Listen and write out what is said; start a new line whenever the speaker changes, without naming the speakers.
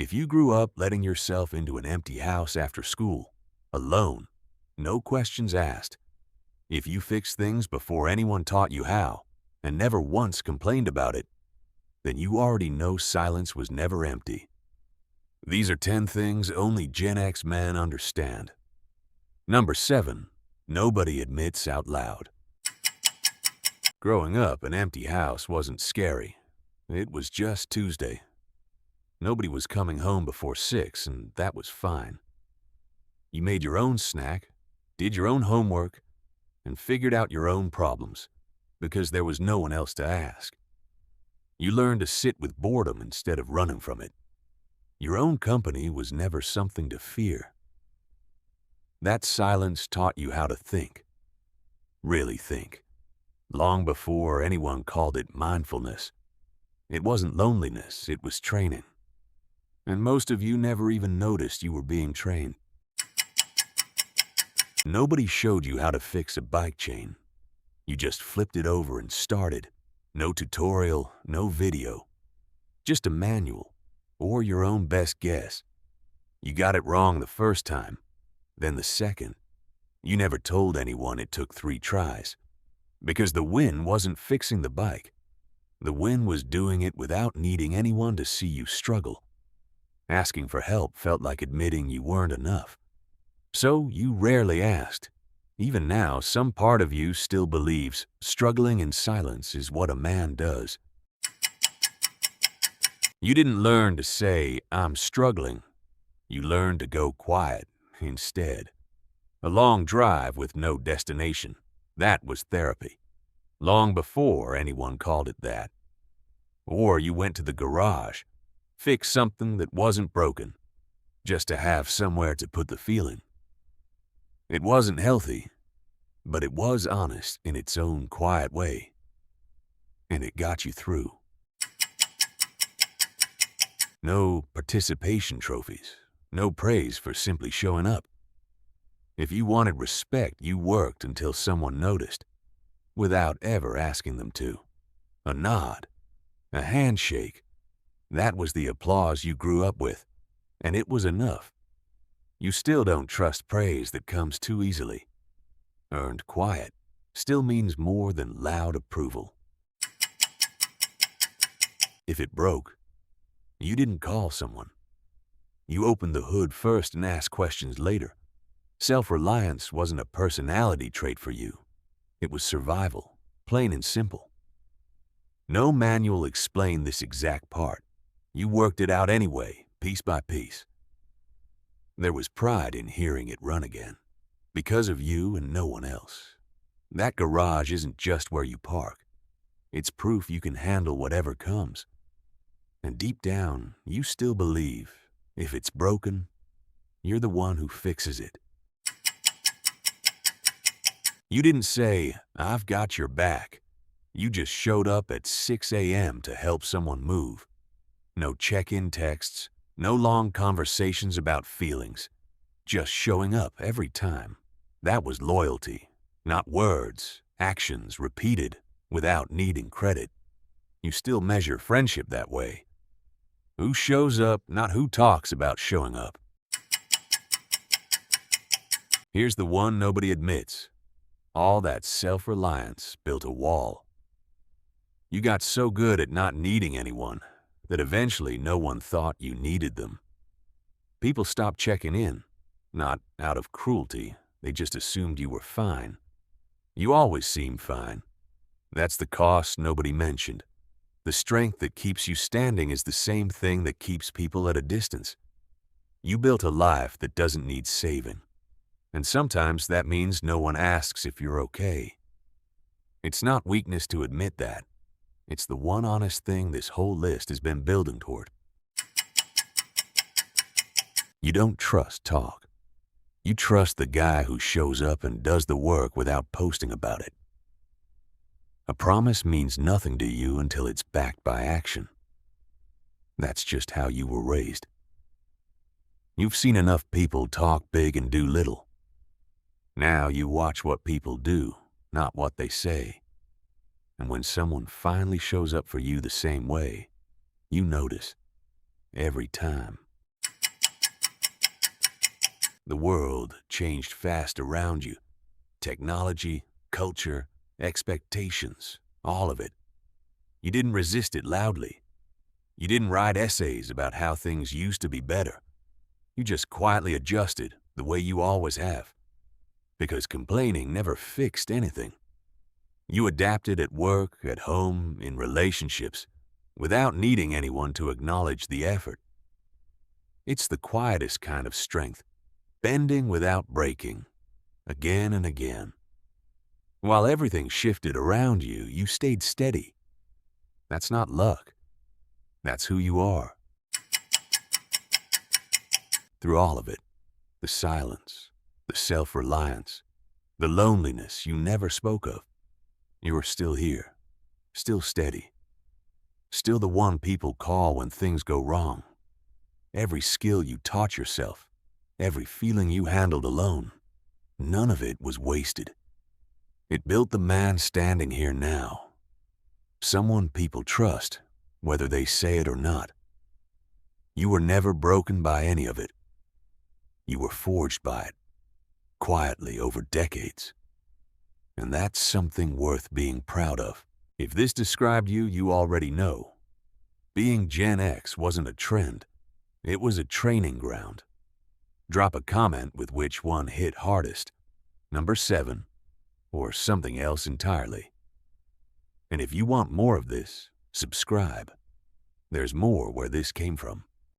If you grew up letting yourself into an empty house after school, alone, no questions asked, if you fixed things before anyone taught you how, and never once complained about it, then you already know silence was never empty. These are 10 things only Gen X men understand. Number 7. Nobody admits out loud. Growing up, an empty house wasn't scary. It was just Tuesday. Nobody was coming home before 6, and that was fine. You made your own snack, did your own homework, and figured out your own problems, because there was no one else to ask. You learned to sit with boredom instead of running from it. Your own company was never something to fear. That silence taught you how to think. Really think. Long before anyone called it mindfulness. It wasn't loneliness, it was training. And most of you never even noticed you were being trained. Nobody showed you how to fix a bike chain. You just flipped it over and started. No tutorial, no video. Just a manual, or your own best guess. You got it wrong the first time, then the second. You never told anyone it took 3 tries. Because the win wasn't fixing the bike. The win was doing it without needing anyone to see you struggle. Asking for help felt like admitting you weren't enough. So you rarely asked. Even now, some part of you still believes struggling in silence is what a man does. You didn't learn to say, "I'm struggling." You learned to go quiet instead. A long drive with no destination. That was therapy. Long before anyone called it that. Or you went to the garage, fixed something that wasn't broken, just to have somewhere to put the feeling. It wasn't healthy, but it was honest in its own quiet way. And it got you through. No participation trophies, no praise for simply showing up. If you wanted respect, you worked until someone noticed, without ever asking them to. A nod, a handshake, that was the applause you grew up with, and it was enough. You still don't trust praise that comes too easily. Earned quiet still means more than loud approval. If it broke, you didn't call someone. You opened the hood first and asked questions later. Self-reliance wasn't a personality trait for you. It was survival, plain and simple. No manual explained this exact part. You worked it out anyway, piece by piece. There was pride in hearing it run again, because of you and no one else. That garage isn't just where you park. It's proof you can handle whatever comes. And deep down, you still believe, if it's broken, you're the one who fixes it. You didn't say, "I've got your back." You just showed up at 6 a.m. to help someone move. No check-in texts, no long conversations about feelings. Just showing up every time. That was loyalty, not words, actions repeated without needing credit. You still measure friendship that way. Who shows up, not who talks about showing up. Here's the one nobody admits. All that self-reliance built a wall. You got so good at not needing anyone that eventually no one thought you needed them. People stopped checking in, not out of cruelty. They just assumed you were fine. You always seemed fine. That's the cost nobody mentioned. The strength that keeps you standing is the same thing that keeps people at a distance. You built a life that doesn't need saving. And sometimes that means no one asks if you're okay. It's not weakness to admit that. It's the one honest thing this whole list has been building toward. You don't trust talk. You trust the guy who shows up and does the work without posting about it. A promise means nothing to you until it's backed by action. That's just how you were raised. You've seen enough people talk big and do little. Now you watch what people do, not what they say. And when someone finally shows up for you the same way, you notice. Every time. The world changed fast around you. Technology, culture, expectations, all of it. You didn't resist it loudly. You didn't write essays about how things used to be better. You just quietly adjusted the way you always have. Because complaining never fixed anything. You adapted at work, at home, in relationships, without needing anyone to acknowledge the effort. It's the quietest kind of strength, bending without breaking, again and again. While everything shifted around you, you stayed steady. That's not luck. That's who you are. Through all of it, the silence, the self-reliance, the loneliness you never spoke of, you are still here, still steady, still the one people call when things go wrong. Every skill you taught yourself, every feeling you handled alone, none of it was wasted. It built the man standing here now. Someone people trust, whether they say it or not. You were never broken by any of it. You were forged by it, quietly over decades. And that's something worth being proud of. If this described you, you already know. Being Gen X wasn't a trend. It was a training ground. Drop a comment with which one hit hardest, number 7, or something else entirely. And if you want more of this, subscribe. There's more where this came from.